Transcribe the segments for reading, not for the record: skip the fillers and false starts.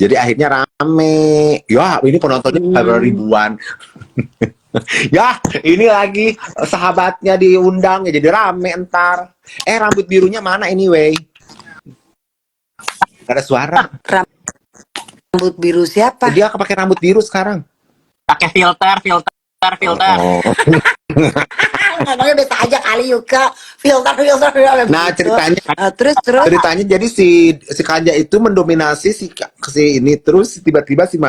Jadi akhirnya rame. Ya, ini penontonnya ribuan. Ya, ini lagi sahabatnya diundang ya jadi rame entar. Rambut birunya mana anyway? Gak ada suara. Rambut biru siapa? Dia pakai rambut biru sekarang. Pakai filter. Oh. Ngomongnya biasa aja kali Yuka. Filter. Nah, ceritanya terus. Ceritanya jadi si Kanja itu mendominasi si ini, terus tiba-tiba si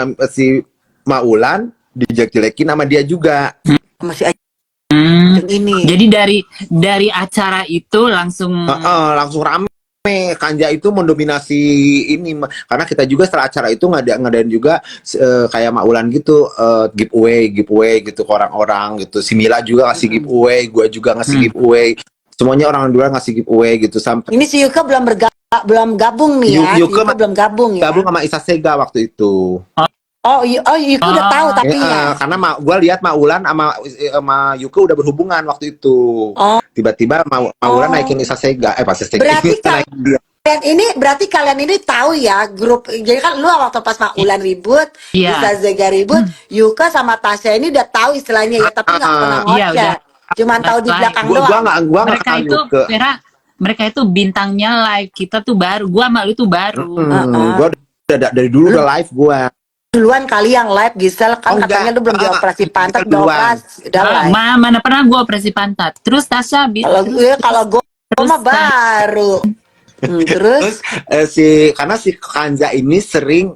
Maulan dijelek-jelekin sama dia juga. Masih aja ini. Jadi dari acara itu langsung langsung rame. Kanja itu mendominasi ini karena kita juga setelah acara itu ngadain juga kayak Maulan gitu, giveaway gitu ke orang-orang gitu. Si Mila juga ngasih giveaway, gue juga ngasih giveaway. Semuanya orang luar ngasih giveaway gitu sampai. Ini si Yuka belum gabung nih ya. Yuka belum gabung ya. Gabung sama Isa Sega waktu itu. Oh, Yuka udah tahu tapi ya. Karena gue lihat Maulan sama Yuka udah berhubungan waktu itu. Tiba-tiba Maulan naikin Isa Sega. Pas Sega. Berarti kalian ini tahu ya grup. Jadi kan lu waktu pas Maulan ribut, Isa Sega ribut, Yuka sama Tasya ini udah tahu istilahnya ya, tapi nggak pernah ngoceh. Cuman tahu di belakang doang. Mereka itu bintangnya live, kita tuh baru. Gua sama lu tuh baru. Gua dari dulu udah live gua. Duluan kali yang live, Gisel kan katanya lu belum dioperasi pantat, udah live. Mana pernah gua operasi pantat. Terus Tasya kalau gue mah baru. Terus karena si Kanja ini sering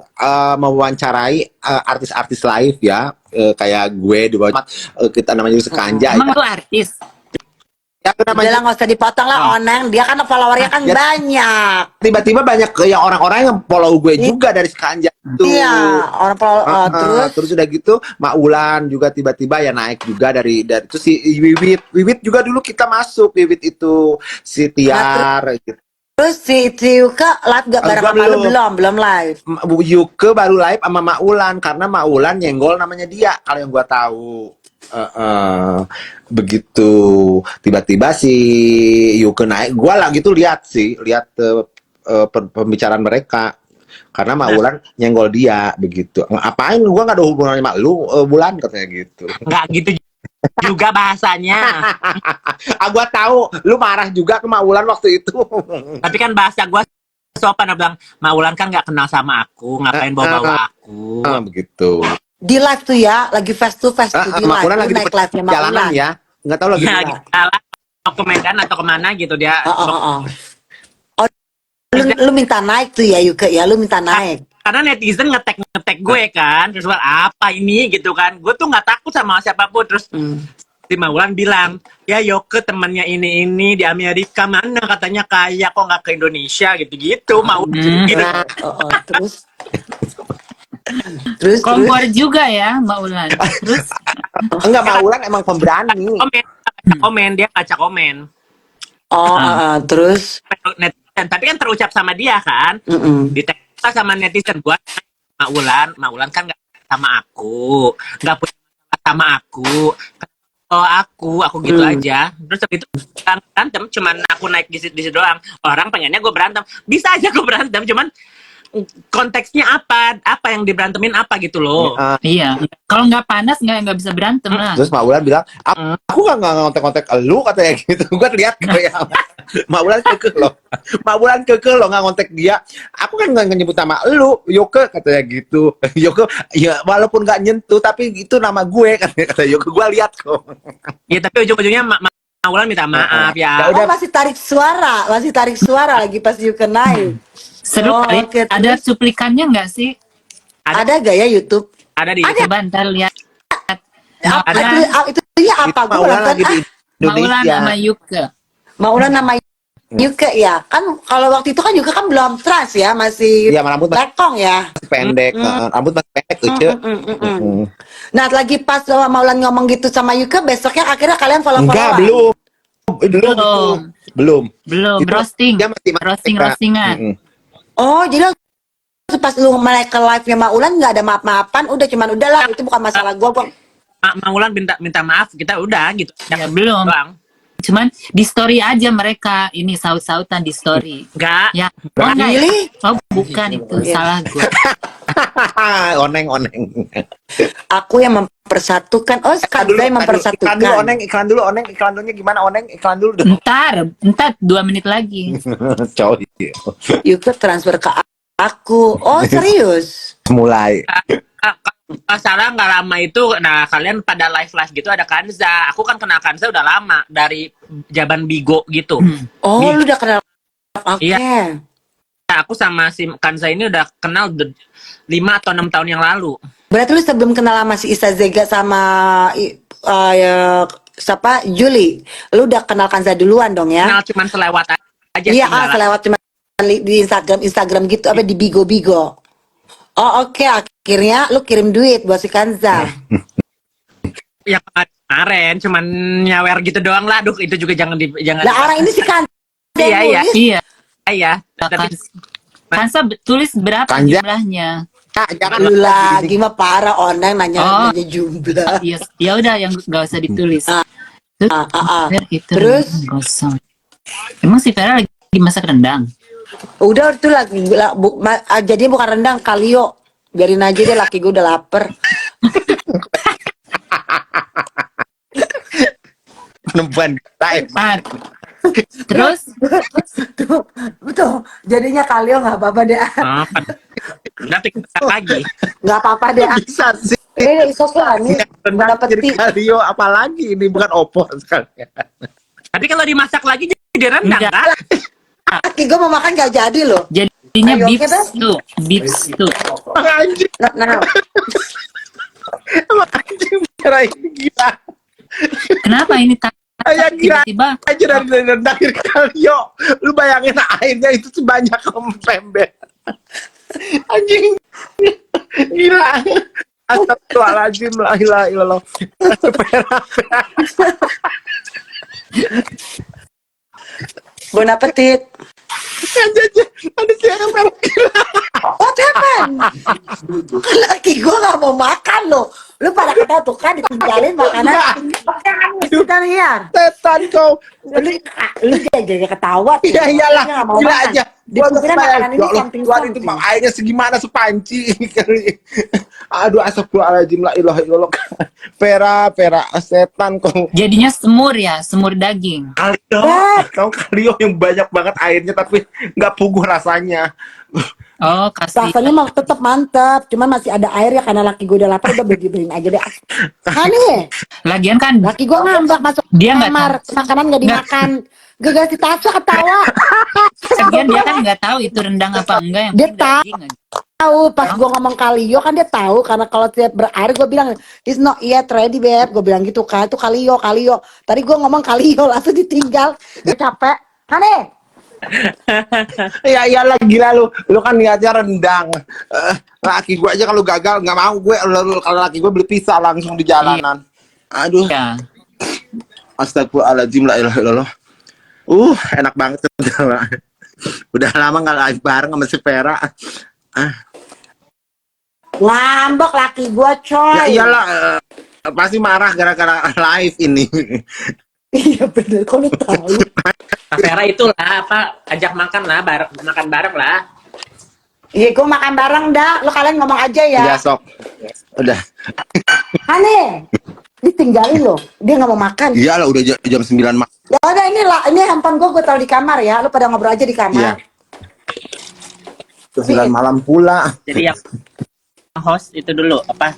mewawancarai artis-artis live ya, kayak gue di bawah kita namanya si Kanja. Emang lu artis? Ya, udah nggak usah dipotong lah, Oneng. Dia kan followernya kan banyak. Tiba-tiba banyak yang orang-orang yang follow gue juga dari si Kanja itu. Iya, orang follow. Terus udah gitu Maulan juga tiba-tiba ya naik juga dari itu si Wiwit juga dulu kita masuk Wiwit itu si Tiar gitu. Terus si Yuka live gak bareng sama lu? Belum live. Yuka baru live sama Maulan karena Maulan nyenggol namanya dia kalau yang gua tahu. Begitu tiba-tiba si Yuka naik, gua lagi tuh lihat pembicaraan mereka karena Maulan nyenggol dia begitu. Ngapain gua nggak ada hubungannya sama lu, Bulan katanya gitu. Nggak gitu juga bahasanya. Gua tahu lu marah juga ke Maulan waktu itu. Tapi kan bahasa gua sopan, bilang Maulan kan nggak kenal sama aku, ngapain bawa aku. Begitu. Di live tuh ya, lagi face to face tuh di live. Maulan lagi naik live-nya jalanan ya, nggak tahu lagi. Ya, jalan ke Medan atau kemana gitu dia. Lu minta naik tuh ya Yuka ya, lu minta naik. Karena netizen ngetek gue kan, terus apa ini gitu kan, gue tuh nggak takut sama siapapun. Terus si Maulan bilang, ya Yoke temannya ini di Amerika, mana katanya kaya kok nggak ke Indonesia gitu mau gitu. Terus kompor juga ya Maulan. Terus enggak, Maulan emang pemberani. Komen dia kaca komen. Terus netizen, tapi kan terucap sama dia kan, di teks sama netizen buat Maulan kan nggak sama aku, nggak punya masalah sama aku gitu aja. Terus itu berantem, cuman aku naik di situ doang. Orang pengennya gue berantem, bisa aja gue berantem, cuman konteksnya apa yang diberantemin apa gitu loh. Iya, kalau nggak panas nggak bisa berantem lah. Terus Maulan bilang, aku nggak ngontek-ngontek lu katanya gitu. Gue lihat kayak Maulan kekeh lo nggak ngontek dia. Aku kan nggak nyebut nama lu, Yoke katanya gitu. Yoke ya walaupun nggak nyentuh tapi itu nama gue kata Yoke, gue lihat kok. Iya, tapi ujung-ujungnya Maulan minta maaf ya. Masih tarik suara lagi pas Yoke naik. Seru kali. Ada cuplikannya nggak sih? Ada gak ya YouTube? Ada di YouTube. Bentar lihat. Itu ya apa? Maulan lagi di Maulan sama Yuke. Maulan nama Yuke ya. Kan kalau waktu itu kan Yuke kan belum trans ya, masih rambut lekong ya. Masih pendek, rambut masih pendek tuh. Nah, lagi pas Maulan ngomong gitu sama Yuke, besoknya akhirnya kalian follow-followan. Enggak, belum. Roasting. Roastingan. Oh, jadi pas lu mereka live-nya Maulan nggak ada maaf-maafan, udahlah, itu bukan masalah gua. Maulan minta maaf, kita udah gitu. Ya, belum. Cuman di story aja mereka ini saut-sautan di story. Enggak. Ya. Really? Oh, bukan itu, salah gua. Oneng. Aku yang mempersatukan. Oh, Kanza yang mempersatukan. Iklan dulu, iklan dulunya gimana, Oneng? Iklan dulu dong. Ntar 2 menit lagi. Coy. Yuka transfer ke aku. Oh, serius? Mulai. Salah nggak lama itu, nah kalian pada live gitu ada Kanza. Aku kan kenal Kanza udah lama dari zaman Bigo gitu. Oh, lu udah kenal. Oke. Iya. Nah, aku sama si Kanza ini udah kenal 5 atau 6 tahun yang lalu. Berarti lu sebelum kenal sama si Isa Zega sama siapa? Juli. Lu udah kenal Kanza duluan dong ya? Kenal cuman selewat aja. Iya, selewat cuma di Instagram gitu, apa di Bigo. Oh, oke. Akhirnya lu kirim duit buat si Kanza. Ya kemarin cuman nyawer gitu doang lah. Aduh, itu juga jangan. Lah, orang ini si Kanza. Iya. Iya. Tapi Kansa tulis berapa Kanza. jumlahnya? Jangan Lu lagi mah parah, online nanya jumlah. Iya, ya udah yang nggak usah ditulis. Itu Terus? gosong. Emang si Vera lagi masak rendang? Udah itu lagi jadi bukan rendang, kalio. Biarin aja deh, laki gue udah lapar. Penemuan time. Terus Betul. Jadinya kalio nggak apa-apa deh. nanti kita lagi. Nggak apa-apa deh. Bisa sih. Ini isos lah nih. Nggak dapet Jadi Kalio apalagi ini bukan Oppo sekalian. Tapi kalau dimasak lagi jadi rendang Enggak. kan? laki gue mau makan nggak jadi loh. jadinya Ayo, beef kita- stew. Anjing, Nah, anjing Vera ini gila. Kenapa ini Kayak gila tiba-tiba aja dari rendang ke Kalio. Lu bayangin airnya itu sebanyak pember. Anjing. Gila. Astagfirullahaladzim, la ilaha illallah. Vera. bon appetit. Ada siapa Vera gila. What happened? Laki gue gak mau makan loh. Lu pada kata tuh kan ditinggalin makanan. Kita liar. Setan kau. Lu jadi ketawa. Iya iyalah, Nggak mau gila makan. aja. Dipikirnya makanan ini something. Itu airnya segimana sepanci. Aduh, astagfirullahaladzim, la ilaha illallah. Vera, setan kau. jadinya semur daging. Kalio, kau Kalio yang banyak banget airnya tapi nggak puguh rasanya. Oh, kasih. Rasanya mah tetap mantap, cuman masih ada air ya karena laki gue udah lapar, udah beli-beliin aja deh. Aneh, Lagian kan laki gue ngambek masuk Dia nggak kamar, makanan nggak dimakan. Gagal si Tasya ketawa. lagian dia kan nggak tahu itu rendang apa enggak yang Dia penting daging aja. Tahu pas gue ngomong kalio kan dia tahu karena kalau tiap berair gue bilang it's not yet ready babe, gue bilang gitu kan, itu kalio. Tadi gue ngomong kalio langsung ditinggal, gue capek. Aneh. Ya iyalah gila lu kan niatnya rendang. Laki gue aja kalau gagal nggak mau gue. Kalau laki gue beli pizza langsung di jalanan. Aduh, Ya. astagfirullahaladzim, la ilaha illallah. Enak banget. Udah lama nggak live bareng sama si Vera. Ngambek laki gue coy. Ya iyalah, pasti marah gara-gara live ini. Iya bener, kok lu tahu? Vera itulah apa ajak makan lah, makan bareng lah. Iya gue makan bareng dah, lu kalian ngomong aja ya. Udah sok. Udah. Aneh, ditinggalin loh, dia nggak mau makan. Iyalah udah jam 9 malam. Ya udah ini handphone gue taruh di kamar ya, lu pada ngobrol aja di kamar. Iya. 9 malam pula. Jadi yang host itu dulu apa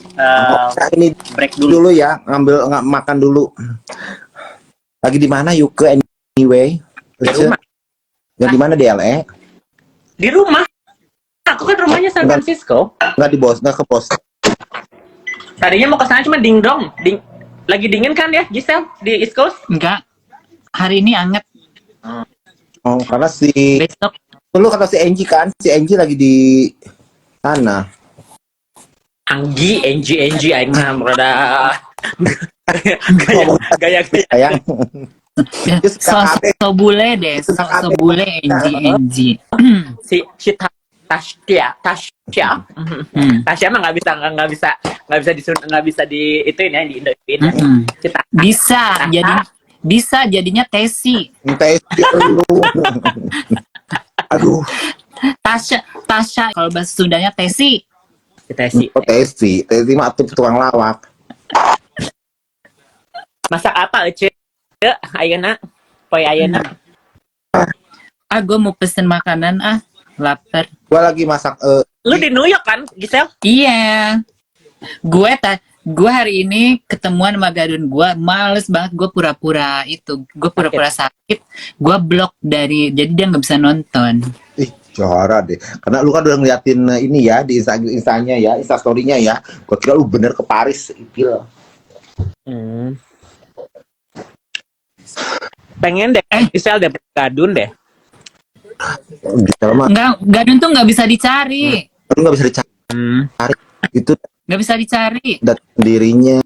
Ini break dulu. dulu ya, nggak makan dulu. Lagi di mana yuk ke anyway? Di rumah. Yang di mana di LA? Di rumah. Aku kan rumahnya San Francisco. Nggak ke pos. Tadinya mau ke sana cuma ding dong. Lagi dingin kan ya, Giselle di East Coast? Enggak. Hari ini anget. Oh, karena si Besok lu kata si Angie kan, si Angie lagi di sana. Anggi, Angie, aing mah rada gaya. Sayang. so bule deh, so bule Angie. Si Tasya. Tasya mah nggak bisa di ituin ya, di Indoin. Cita. Bisa jadinya Tesi. Tes lu. Aduh. Tasya kalau bahasa Sundanya Tesi. Tesi. Oh, Tesi mah tuh tukang lawak. Masak apa Ece? Ayeuna. Poe ayeuna. Gue mau pesen makanan lapar. Gua lagi masak Lu di New York kan, Gisel? Iya. Gue hari ini ketemuan sama Gadun gue, males banget. Gue pura-pura sakit. Gue blok jadi dia nggak bisa nonton. ih, juara deh. Karena lu kan udah ngeliatin ini ya di Instanya ya, Instastory-nya ya. Gua kira lu bener ke Paris, Ipil. Pengen deh, Gisel deh Gadun deh. Gisel mah Enggak, Gadun tuh nggak bisa dicari. lu nggak bisa dicari. Itu Nggak bisa dicari. dat dirinya.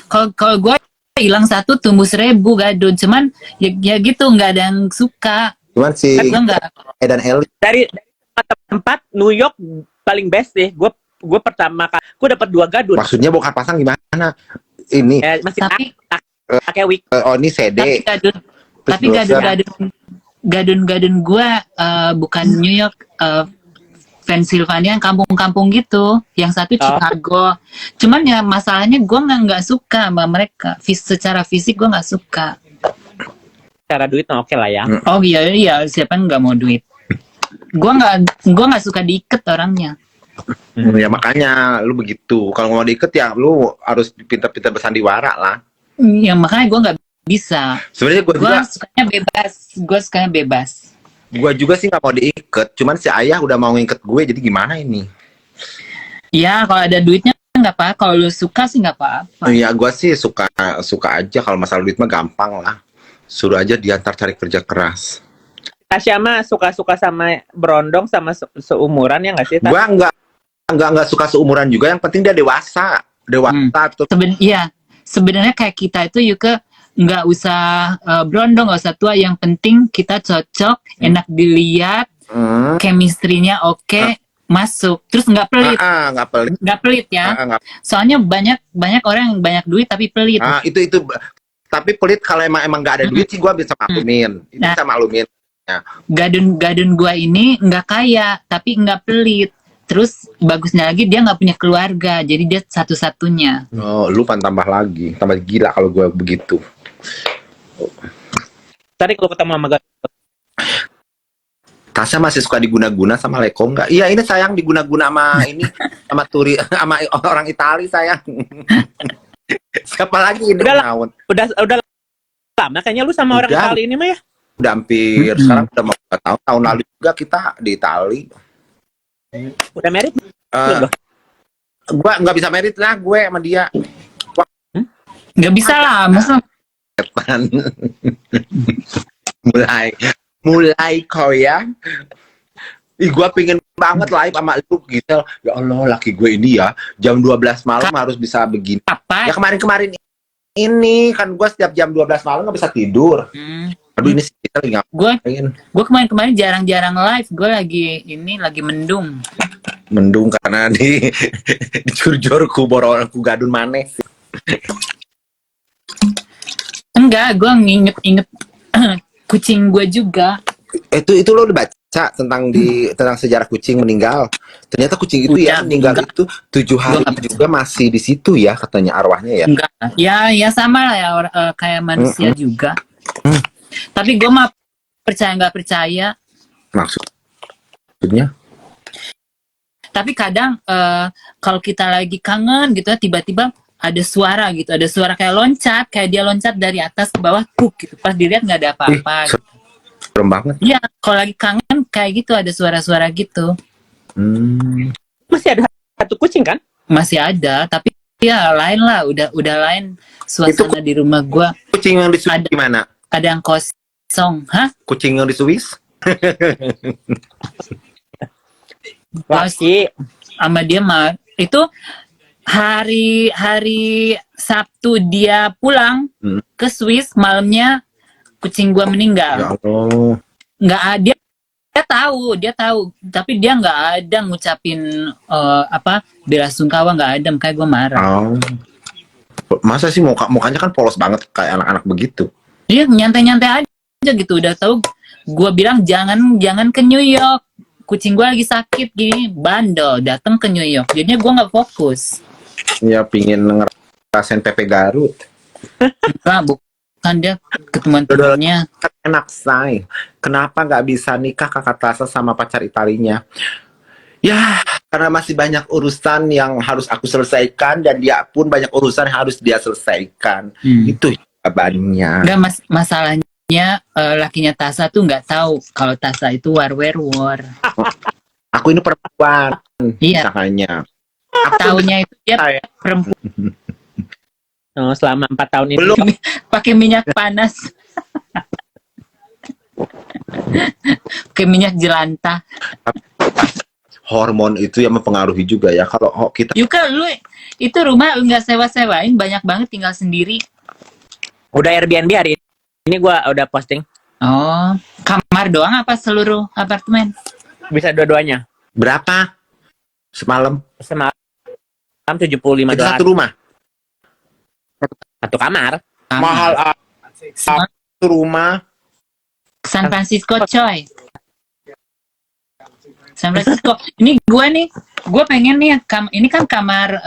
Kalau gue hilang 1 tumbuh 1000 Gadun. Cuman ya gitu nggak ada yang suka. Cuman si Gue nggak. Edan Eli Dari tempat New York paling best deh. Gue pertama kali gue dapat 2 Gadun. maksudnya bukan pasang gimana? Ini Masih Tapi pakai wig. oh ini CD. Tapi Gadun gue bukan New York, Pennsylvania, kampung-kampung gitu. Yang satu Chicago. Cuman ya masalahnya gue nggak suka sama mereka. Secara fisik gue nggak suka. Cara duit oke lah ya. Oh iya, siapa yang nggak mau duit? Gue nggak suka diikat orangnya. Ya makanya lu begitu. Kalau mau diikat ya lu harus pintar-pintar bersandiwara lah. Ya makanya gue nggak bisa. Sebenarnya Gue sukanya bebas. Gue juga sih nggak mau diikat. Cuman si ayah udah mau ngikat gue, jadi gimana ini? Ya kalau ada duitnya nggak apa. Kalau lu suka sih nggak apa-apa. Ya gue sih suka aja. Kalau masalah duit mah gampang lah. Suruh aja diantar cari kerja keras. Tasya mah suka-suka sama berondong sama seumuran ya nggak sih? Gue nggak suka seumuran juga. Yang penting dia dewasa. Tuh. Sebenarnya kayak kita itu juga nggak usah berondong, nggak usah tua. Yang penting kita cocok, enak dilihat, chemistry-nya oke, masuk. Terus nggak pelit. Nggak pelit ya. Soalnya banyak orang yang banyak duit tapi pelit. Itu. Tapi pelit kalau emang nggak ada duit sih gue bisa maklumin. Bisa maklumin. Ya. Gadun gua ini nggak kaya tapi nggak pelit. Terus bagusnya lagi dia nggak punya keluarga, jadi dia satu-satunya. Oh, lu tambah lagi, tambah gila kalau gue begitu. Tadi kalau ketemu sama Gadun. Tasya masih suka diguna-guna sama Leko nggak? Iya ini sayang diguna-guna sama ini sama sama orang Itali sayang. Siapa lagi ini? Udah lama kayaknya lu sama orang Itali ini mah ya? Udah hampir sekarang udah mau 4 tahun lalu juga kita di Itali. Udah married? Gue nggak bisa merit lah gue sama dia. Nggak bisa lah, masa mulai kau ya. Ih gue pengen banget live sama lu gitu. Ya Allah laki gue ini ya jam 12 malam harus bisa begini. apa? Ya kemarin ini kan gue setiap jam 12 malam nggak bisa tidur. Aduh ini sih kita lagi ngapain? Gue kemarin jarang-jarang live. Gue lagi mendung. Mendung karena dicurjur ku borong ku Gadun maneh. Enggak, gue nginget kucing gue juga. Itu lo udah baca tentang sejarah kucing meninggal. Ternyata kucing itu ya meninggal itu 7 hari juga masih di situ ya katanya arwahnya ya. Enggak. Ya sama lah ya kayak manusia juga. Tapi gue mah percaya nggak percaya. Maksudnya? Tapi kadang kalau kita lagi kangen gitu ya, tiba-tiba ada suara gitu, ada suara kayak loncat, kayak dia loncat dari atas ke bawah, gitu. Pas dilihat nggak ada apa-apa. Serem banget. Iya, kalau lagi kangen kayak gitu ada suara-suara gitu. Masih ada satu kucing kan? Masih ada, tapi ya lain lah, udah lain suasana di rumah gua. Kucing yang di Swiss gimana? Ada yang kosong, hah? Kucing yang di Swiss? Masih. Sama dia mah itu hari Sabtu dia pulang ke Swiss, malamnya kucing gua meninggal. Ya Allah. Nggak ada, dia tahu, tapi dia nggak ada ngucapin bela sungkawa, nggak ada, makanya gua marah. Masa sih mukanya kan polos banget kayak anak-anak begitu. Iya, nyantai-nyantai aja gitu, udah tahu. Gua bilang jangan ke New York, kucing gue lagi sakit gini, bandel datang ke New York, jadinya gue nggak fokus. Ya pingin ngerasain Pepe Garut. Enggak, bukan, dia ke teman-temannya. Enak say. Kenapa nggak bisa nikah kakak Tasa sama pacar Italinya? Ya, karena masih banyak urusan yang harus aku selesaikan dan dia pun banyak urusan yang harus dia selesaikan. Itu jawabannya. Enggak, masalahnya lakinya Tasa tuh nggak tahu kalau Tasa itu war. Aku ini perempuan. Iya. Makanya. Taunya itu dia perempuan. Oh, selama 4 tahun itu. Belum. Pakai minyak panas. Pakai minyak jelantah. Hormon itu yang mempengaruhi juga ya. Kalau kita Yuka, lu itu rumah nggak sewa-sewain, banyak banget tinggal sendiri. Udah Airbnb hari ini gue udah posting. Oh, kamar doang apa seluruh apartemen? Bisa dua-duanya. berapa semalam? Semalam $75. Itu satu rumah. Satu kamar. Mahal satu rumah. San Francisco, coy. San Francisco. Ini gue pengen nih, ini kan kamar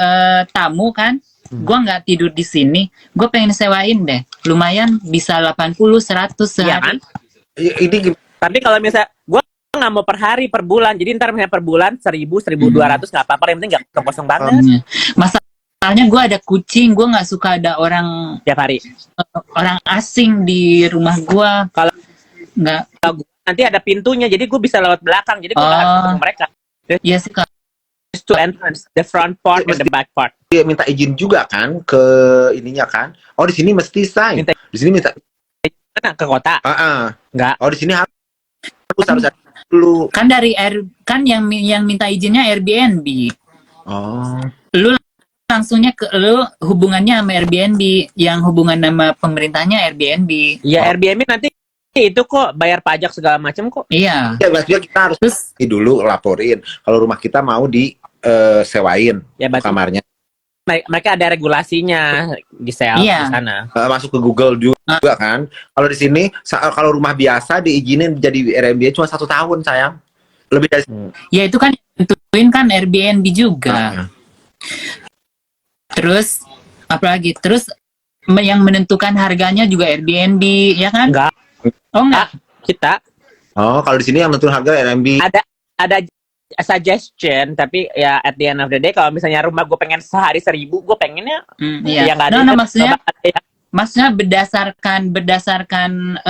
tamu kan. Gue nggak tidur di sini. Gue pengen sewain deh. Lumayan bisa 80-100 Iya sehari. kan? Ini Tapi kalau misalnya gue nggak mau per hari, per bulan. Jadi ntar misalnya per bulan 1.000-1.200 nggak apa-apa. Yang penting nggak kosong banget. Masalahnya gue ada kucing. Gue nggak suka ada orang Tiap hari. orang asing di rumah gue. Kalau Nggak. nanti ada pintunya, jadi gue bisa lewat belakang. Jadi gue nggak harus ketemu mereka. Iya sih, Kak. There's two entrance, the front part and the back part. dia minta izin juga kan ke ininya kan. Oh di sini mesti say. Minta- Di sini minta. Mana ke kota? Nggak. Oh di sini harus ada dulu. Kan dari kan yang minta izinnya Airbnb. Oh. Lu langsungnya lu hubungannya sama Airbnb, yang hubungan sama pemerintahnya Airbnb. Ya Airbnb nanti itu kok bayar pajak segala macam kok. Iya. Ya maksudnya kita harus Terus dulu laporin kalau rumah kita mau disewain Ya berarti kamarnya. mereka ada regulasinya di sel Iya. di sana. Masuk ke Google juga kan. Kalau di sini kalau rumah biasa diizinin jadi Airbnb cuma 1 tahun sayang. Lebih dari ya itu kan tentuin kan Airbnb juga. Terus apalagi? Terus yang menentukan harganya juga Airbnb, ya kan? Enggak. Oh enggak. Kita Oh kalau di sini yang tentuin harga Airbnb. ada suggestion, tapi ya at the end of the day kalau misalnya rumah gue pengen sehari 1.000, gue pengennya Iya. ya nggak ada. No, maksudnya berdasarkan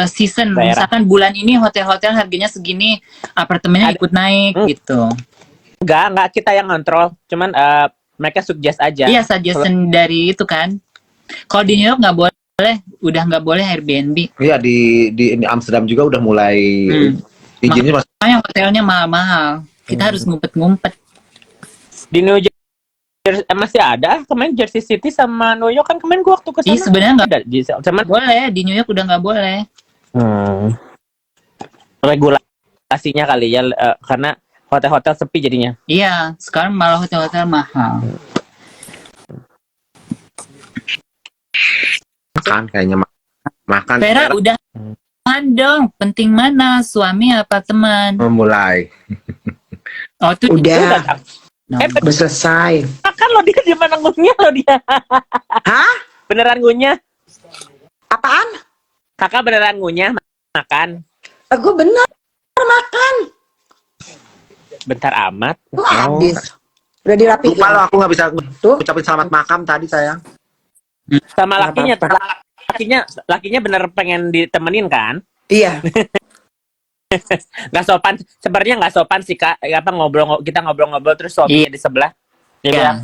season. Daerah. Misalkan bulan ini hotel-hotel harganya segini, apartemennya ikut naik gitu. Enggak kita yang kontrol, cuman mereka suggest aja. Iya, suggestion dari itu kan. Kalau di New York nggak boleh, udah nggak boleh Airbnb. Iya di Amsterdam juga udah mulai izinnya masuk. Makanya hotelnya mahal-mahal. Kita harus ngumpet-ngumpet. Di New Jersey masih ada kemarin Jersey City sama New York kan kemarin gua waktu ke sana. Iya, sebenarnya nggak ada cuman boleh, di New York udah nggak boleh. Regulasinya kali ya, karena hotel-hotel sepi jadinya. Iya, sekarang malah hotel-hotel mahal. Makan kayaknya makan. Vera udah dong, penting mana, suami apa teman? Memulai. Oh tuh Udah, No. udah selesai. Kan lo dia gimana ngunyah lo dia. Hah? Beneran ngunyah? Apaan? Kakak beneran ngunyah makan? Gue bener makan. Bentar amat. Gue habis. Udah dirapiin. Lupa lo aku nggak bisa Tuh. ucapin selamat makan tadi sayang. Sama lakinya tuh. Apa-apa. Lakinya bener pengen ditemenin kan? Iya. Nggak sopan, sebenarnya nggak sopan sih Kak. Apa kita ngobrol-ngobrol terus suaminya di sebelah. Dia bilang,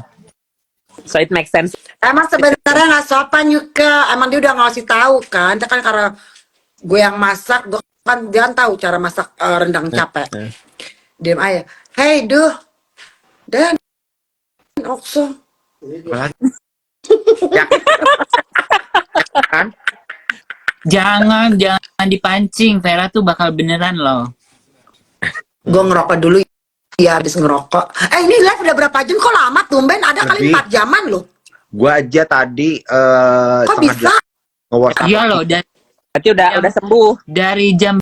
so it makes sense. Emang sebenarnya nggak sopan juga. Emang dia udah ngasih tahu kan. Itu kan karena gue yang masak, gue kan dia kan tahu cara masak rendang capek. Diam aja. Hey, Dan Okso. Ya. Kan? Jangan dipancing, Vera tuh bakal beneran loh. Gue ngerokok dulu. Iya, habis ngerokok. Ini live udah berapa jam? Kok lama? Tumben ada kali Lebih. 4 jaman loh. Gua aja tadi Kok bisa? nge-WhatsApp. Iya loh, Berarti udah sembuh. dari jam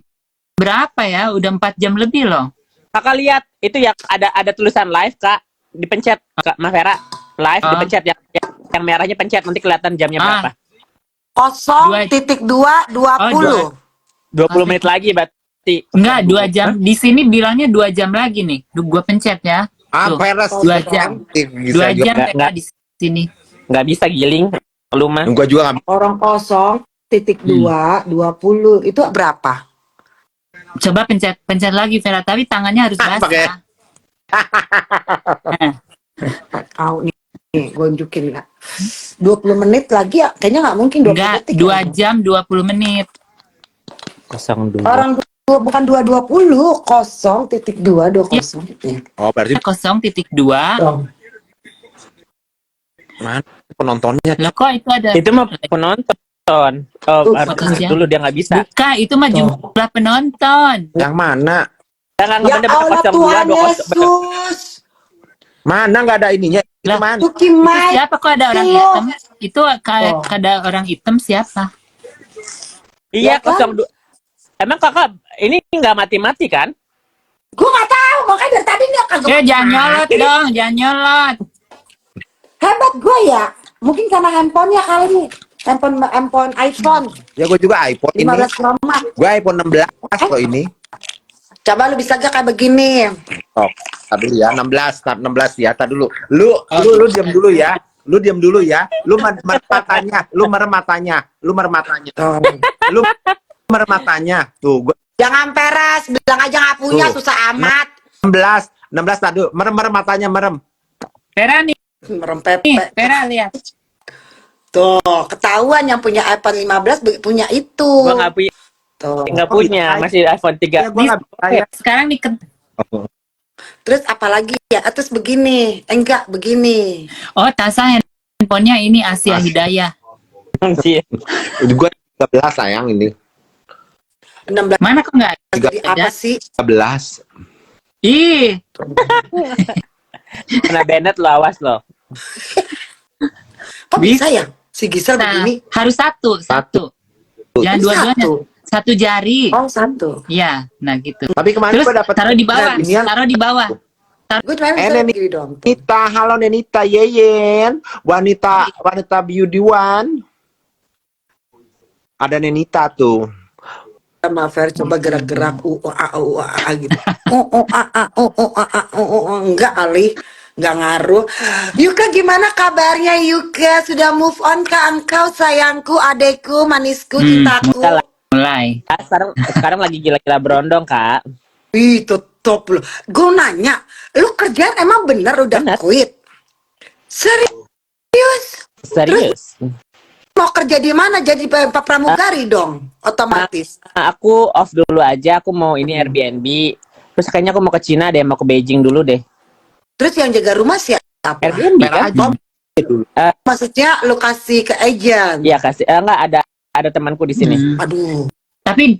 berapa ya? Udah 4 jam lebih loh. Kakak lihat itu ya ada tulisan live Kak, dipencet Kak Mavera live dipencet yang merahnya pencet nanti kelihatan jamnya berapa. 0.2:20. 20 menit lagi berarti. Enggak, 2 jam. Di sini bilangnya 2 jam lagi nih. Gua pencet ya. Tuh, Peres 2 jam. 2 jam Nggak. di sini. Nggak bisa giling lu mah. Gua juga nggak. 0.2:20 itu berapa? Coba pencet lagi Vera, tapi tangannya harus basah. Pakai. Tahu nih, gue unjukin nggak? 20 menit lagi ya? Kayaknya nggak mungkin 20 Enggak, detik. 2 jam 20 menit. 02. Orang bukan 2:20, 0.2:20. Oh, berarti 0.2. mana penontonnya? Loh kok itu ada? Itu mah penonton. Harus ya. dulu dia nggak bisa. Bukan, itu mah jumlah penonton. Yang mana? Jangan Ya Allah Tuhan Yesus. Mana nggak ada ininya? Itu Lah, mana? Tuki Itu Mike. siapa kok ada orang hitam? Itu ada orang hitam siapa? Iya, Ya kan? 02. Emang kakak ini nggak mati-mati kan? Gue nggak tahu, makanya dari tadi dia kagak. Jangan nyolot dong, jangan nyolot. Hebat gue ya. Mungkin karena handphonenya kali ini. Handphone iPhone Ya gue juga iPhone ini. 15 Pro Max. Gue iPhone 16 loh ini. Coba lu bisa gak kayak begini? Oh, tar dulu ya, 16 ya, tar dulu. Lu diam dulu ya. Lu diam dulu ya. Lu merem matanya, lu merem matanya. Lu merem matanya. Tuh, gua Jangan peres, bilang aja nggak punya, Tuh. susah amat. 16 tar dulu. Merem matanya, merem. Vera nih, Merem pepe. Vera lihat. Tuh, ketahuan yang punya iPhone 15 punya itu. Gua nggak punya, Tuh. masih iPhone 3. Ya, gua nggak percaya. Sekarang nih Terus apalagi ya? Terus begini. Enggak, begini. oh Tasa handphonenya ini Asia Hidayah. Gue 13 sayang ini. 16 Mana kok nggak jadi apa sih? 13. Ih, Kena Bennett lo, awas lo. Kok bisa ya? Si Gisel nah, begini. harus satu. Jangan dua-duanya. Satu. Satu jari. Oh, satu. Ya, nah gitu. Tapi kemarin Terus gue dapet taruh di bawah, inian. taruh di bawah. Gue cuma bisa Nenita, begini dong. halo Nenita Yeyen, wanita beauty one. Ada Nenita tuh. Sama Fer coba gerak-gerak gitu. Enggak kali. Enggak ngaruh. Yuka gimana kabarnya Yuka? Sudah move on ke engkau sayangku, adekku, manisku, cintaku. Mulai. Sekarang lagi gila-gila berondong kak. Ih, top loh. Gue nanya, lu kerjaan emang bener udah Bener. quit? Serius? Serius. Mau kerja di mana? Jadi pramugari dong, otomatis. Aku off dulu aja. Aku mau ini Airbnb. Terus kayaknya aku mau ke Cina deh, mau ke Beijing dulu deh. Terus yang jaga rumah siapa? Airbnb kan? Maksudnya lu kasih ke agent? Iya kasih. Enggak ada temanku di sini. Aduh. Tapi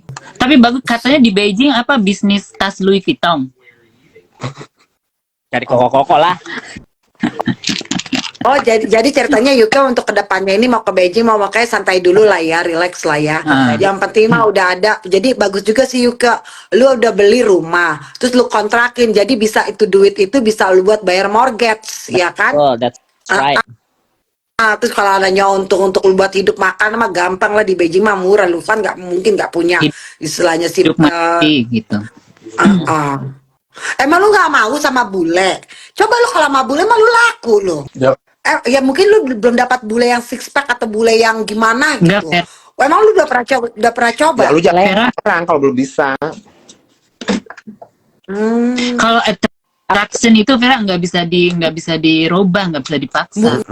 bagus katanya di Beijing apa bisnis tas Louis Vuitton. Cari koko-koko lah. Oh jadi ceritanya Yuka untuk kedepannya ini mau ke Beijing mau makanya santai dulu lah ya, relax lah ya. Yang penting mah udah ada. Jadi bagus juga sih Yuka, lu udah beli rumah, terus lu kontrakin, jadi bisa itu duit itu bisa lu buat bayar mortgage, ya kan? Oh, that's right. Terus kalau adanya untuk lu buat hidup makan mah gampang lah di Beijing mah murah, lu kan nggak mungkin nggak punya istilahnya sih. Hidup mati gitu. Emang lu nggak mau sama bule? Coba lu kalau sama bule mah lu laku lu. Ya. Ya mungkin lu belum dapat bule yang six pack atau bule yang gimana gitu. Enggak, Fer. Emang lu udah pernah coba? Ya lu jangan Vera. orang kalau belum bisa. Kalau attraction itu Vera nggak bisa dirubah, nggak bisa dipaksa.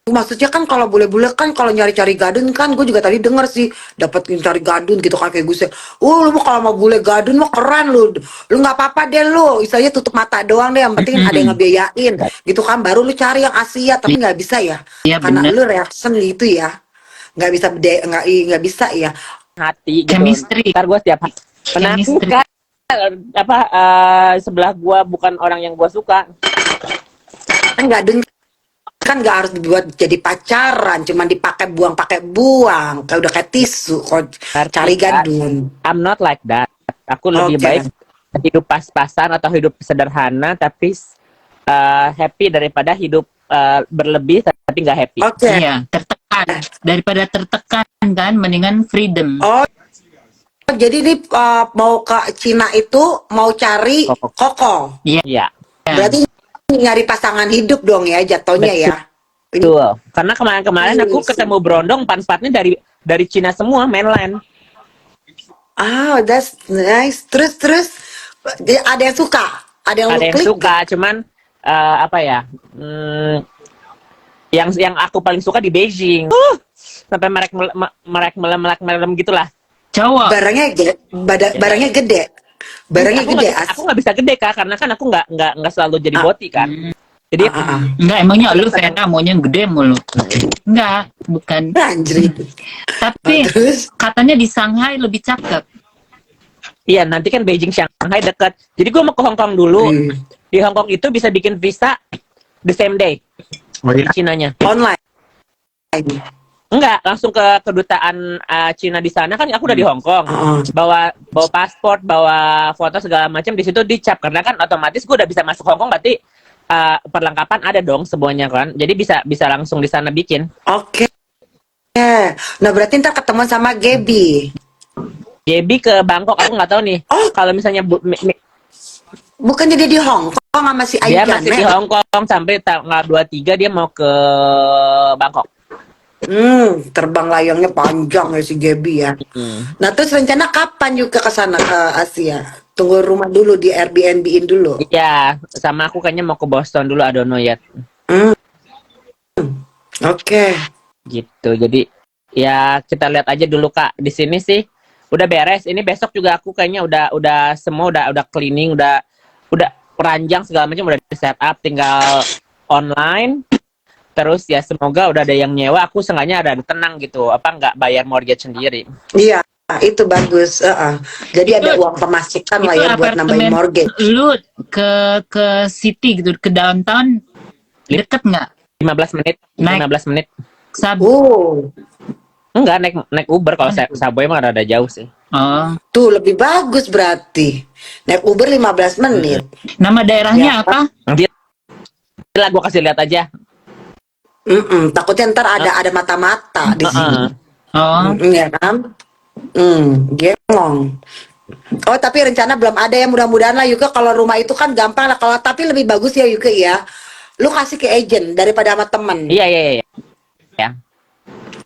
Maksudnya kan kalau bule-bule kan kalau nyari-cari gadun kan gue juga tadi denger sih dapat cari gadun gitu kan kayak gue sih. Lu mah kalau mau bule gadun mah keren lu. Lu nggak apa-apa deh lu. Istilahnya tutup mata doang deh yang penting ada yang ngebiayain gitu kan baru lu cari yang Asia tapi nggak bisa ya. Iya, Karena bener. lu reaction gitu ya. Nggak bisa ya. Hati gitu. Chemistry. Ntar gue setiap Chemistry. kan sebelah gue bukan orang yang gue suka. Kan gadun kan nggak harus dibuat jadi pacaran, cuman dipakai buang kayak udah kayak tisu kok cari gadun. I'm not like that. Aku lebih Oke. baik hidup pas-pasan atau hidup sederhana tapi happy daripada hidup berlebih tapi nggak happy. Oke. Iya, tertekan. Daripada tertekan kan, mendingan freedom. Oh, jadi ini mau ke Cina itu mau cari koko. Iya. Iya. Berarti nyari pasangan hidup dong ya jatuhnya ya. Betul. Karena kemarin aku ketemu berondong 4-4-nya dari Cina semua, mainland. Oh, that's nice. Terus ada yang suka, ada yang Ada lu yang klik suka, cuman apa ya? Yang aku paling suka di Beijing. Sampai melem gitulah. Cowok. barangnya gede. Barangnya Aku gede. aku nggak bisa gede Kak, karena kan aku nggak selalu jadi boti kan. Jadi Enggak, emangnya lu Vera maunya yang gede mulu? Enggak, bukan. Anjir. Tapi Terus? katanya di Shanghai lebih cakep. iya, nanti kan Beijing Shanghai dekat. Jadi gue mau ke Hong Kong dulu. Di Hong Kong itu bisa bikin visa the same day. Oh iya. Cinanya. Online. Enggak, langsung ke kedutaan Cina di sana kan aku udah di Hong Kong. Bawa paspor, bawa foto segala macam di situ dicap karena kan otomatis gue udah bisa masuk Hong Kong berarti perlengkapan ada dong semuanya kan. Jadi bisa langsung di sana bikin. Oke. Nah berarti ntar ketemuan sama Gaby. Gaby ke Bangkok aku nggak tahu nih. Oh. Kalau misalnya Bukan jadi di Hong Kong sama si dia Aigan. masih di Hong Kong sampai tanggal 23 dia mau ke Bangkok. Terbang layangnya panjang ya si Gaby ya. Nah terus rencana kapan juga ke sana ke Asia? Tunggu rumah dulu di Airbnb-in dulu. Iya, sama aku kayaknya mau ke Boston dulu, I don't know yet. Oke. Gitu. Jadi ya kita lihat aja dulu Kak. Di sini sih udah beres. Ini besok juga aku kayaknya udah semua udah cleaning, udah peranjang segala macam udah di set up, tinggal online. Terus ya semoga udah ada yang nyewa, aku seenggaknya ada tenang gitu. Apa nggak bayar mortgage sendiri. Iya, itu bagus. Jadi ada uang pemasukan lah ya buat nambahin mortgage. Lu ke city gitu, ke downtown deket nggak? 15 menit. Naik. 15 menit. Enggak, naik Uber. Kalau Subway mah rada jauh sih. Oh. Tuh lebih bagus berarti. Naik Uber 15 menit. Nama daerahnya Ya. apa? Nanti lah gue kasih lihat aja. Takutnya ntar ada mata-mata di sini. Oh. Iya kan? Gemong. Oh tapi rencana belum ada ya, mudah-mudahan lah Yuka. Kalau rumah itu kan gampang lah. Kalau tapi lebih bagus ya Yuka ya. Lu kasih ke agent daripada sama temen. Iya. Ya.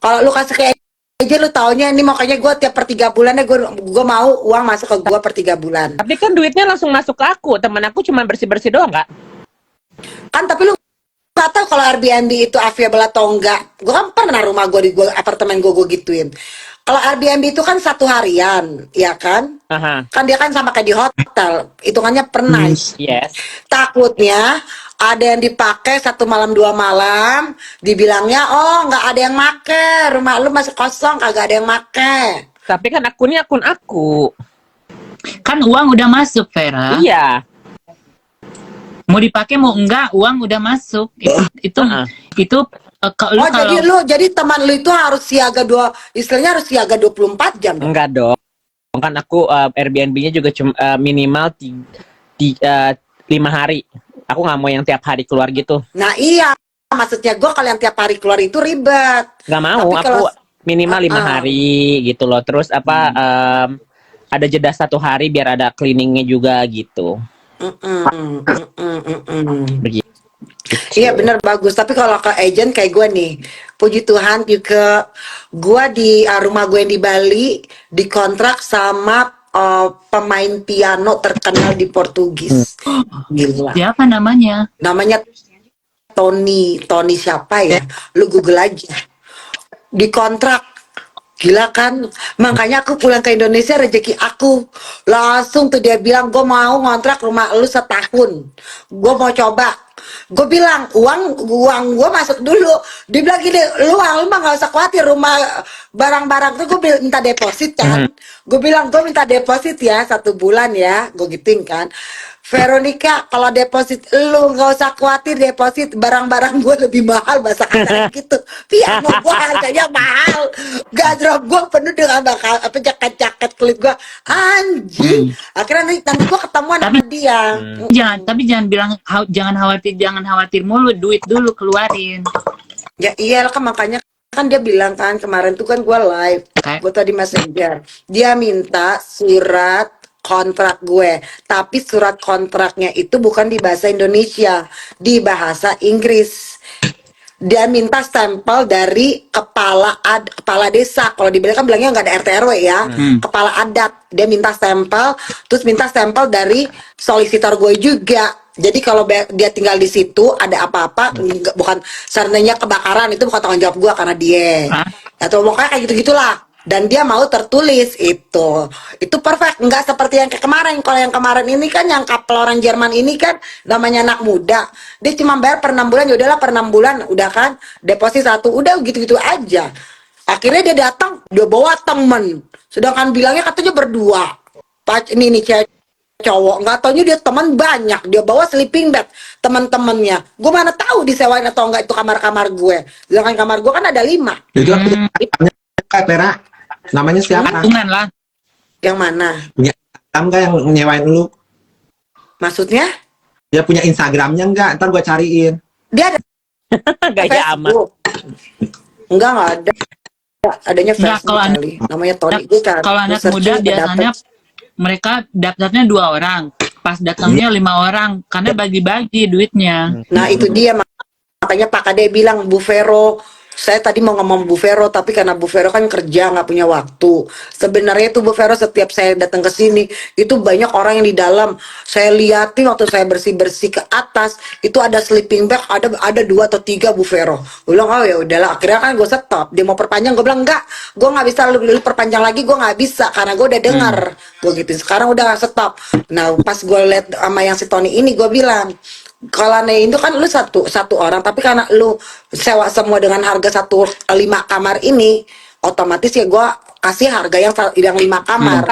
Kalau lu kasih ke agent lu taunya ini makanya gue tiap per 3 bulan ya gue mau uang masuk ke gue per 3 bulan. Tapi kan duitnya langsung masuk ke aku. Temen aku cuma bersih-bersih doang Kak. Kan tapi lu gak tahu kalau Airbnb itu available atau enggak. Gue kan pernah rumah gue di apartemen gue gituin. Kalau Airbnb itu kan 1 harian, ya kan? Kan dia kan sama kayak di hotel, hitungannya per night. Yes. Takutnya ada yang dipakai 1 malam 2 malam, dibilangnya oh nggak ada yang make, rumah lu masih kosong, kagak ada yang make. Tapi kan akunnya akun aku. Kan uang udah masuk, Vera. Iya. Mau dipakai mau enggak, uang udah masuk. Itu Oh jadi teman lu itu harus siaga istilahnya harus siaga 24 jam. Enggak dong. Kan aku Airbnb-nya juga cuma minimal 5 hari. Aku nggak mau yang tiap hari keluar gitu. Nah iya, maksudnya gue kalau yang tiap hari keluar itu ribet. Nggak mau, tapi aku minimal 5 hari gitu loh. Terus ada jeda 1 hari biar ada cleaningnya juga gitu. Begitu. Iya bener bagus. Tapi kalau ke agent kayak gue nih, puji Tuhan juga gue di rumah gue yang di Bali dikontrak sama pemain piano terkenal di Portugis. Gila. Siapa namanya? Namanya Tony siapa ya? Lu Google aja. Dikontrak. Gila kan? Makanya aku pulang ke Indonesia rezeki aku. Langsung tuh dia bilang, gue mau ngontrak rumah lu setahun. Gue mau coba. Gue bilang, uang gue masuk dulu. Dia bilang gini, lu mah gak usah khawatir rumah barang-barang tuh gue minta deposit kan. Gue bilang, gue minta deposit ya 1 bulan ya. Gue gituin kan. Veronica, kalau deposit lu nggak usah khawatir, deposit barang-barang gue lebih mahal, bahasa kasar gitu. Piano gue harganya mahal, gardrobe gue penuh dengan bakal apa jaket-jaket kulit gue, anjing. Akhirnya nanti gue ketemuan sama dia. Tapi jangan bilang jangan khawatir mulu, duit dulu keluarin. Ya iya kan, makanya kan dia bilang kan kemarin tuh kan gue live, gue tadi messenger, dia minta surat kontrak gue, tapi surat kontraknya itu bukan di bahasa Indonesia, di bahasa Inggris. Dia minta stempel dari kepala desa. Kalau di Bali kan bilangnya nggak ada RT RW ya, kepala adat. Dia minta stempel, terus minta stempel dari solisitor gue juga. Jadi kalau dia tinggal di situ ada apa-apa, bukan seandainya kebakaran, itu bukan tanggung jawab gue karena dia. Atau pokoknya kayak gitu-gitulah. Dan dia mau tertulis itu perfect, nggak seperti yang kayak kemarin. Kalau yang kemarin ini kan yang couple orang Jerman ini kan namanya anak muda, dia cuma bayar per 6 bulan, ya udahlah per 6 bulan udah kan deposit 1, udah gitu-gitu aja. Akhirnya dia datang, dia bawa temen, sedangkan bilangnya katanya berdua, ini nih cewek cowok, nggak taunya dia teman banyak, dia bawa sleeping bag teman-temannya. Gue mana tahu disewain atau enggak itu kamar-kamar gue, sedangkan kamar gue kan ada 5. Itu Kak Tera, namanya siapa? Patungan lah. Yang mana? Punya Instagram nggak yang nyewain lu? Maksudnya? Dia punya Instagramnya nggak? Ntar gue cariin. Dia ada Gaya amat. Facebook. Enggak ada. Adanya Nggak, Facebook kali. Namanya Tony. Kalau anak muda biasanya mereka daftarnya 2 orang, pas datangnya 5 orang, karena bagi-bagi duitnya. Nah itu dia, makanya Pak Kade bilang, Bu Vero, saya tadi mau ngomong Bu Vero, tapi karena Bu Vero kan kerja nggak punya waktu. Sebenarnya itu Bu Vero, setiap saya datang ke sini itu banyak orang yang di dalam. Saya liatin waktu saya bersih-bersih ke atas itu ada sleeping bag, ada 2 atau 3 Bu Vero. Gue bilang oh ya udahlah, akhirnya kan gue stop. Dia mau perpanjang, gue bilang enggak, gue nggak bisa lu perpanjang lagi, gue nggak bisa karena gue udah dengar. Gue gitu. Sekarang udah stop. Nah pas gue lihat sama yang si Tony ini, gue bilang, kalau itu kan lu satu orang, tapi karena lu sewa semua dengan harga 5 kamar ini, otomatis ya gua kasih harga yang 5 kamar.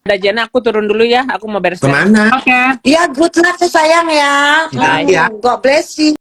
Ada Jana, aku turun dulu ya, aku mau beres. Kemana? Oke. Ya good luck sayang ya. Iya. God bless you.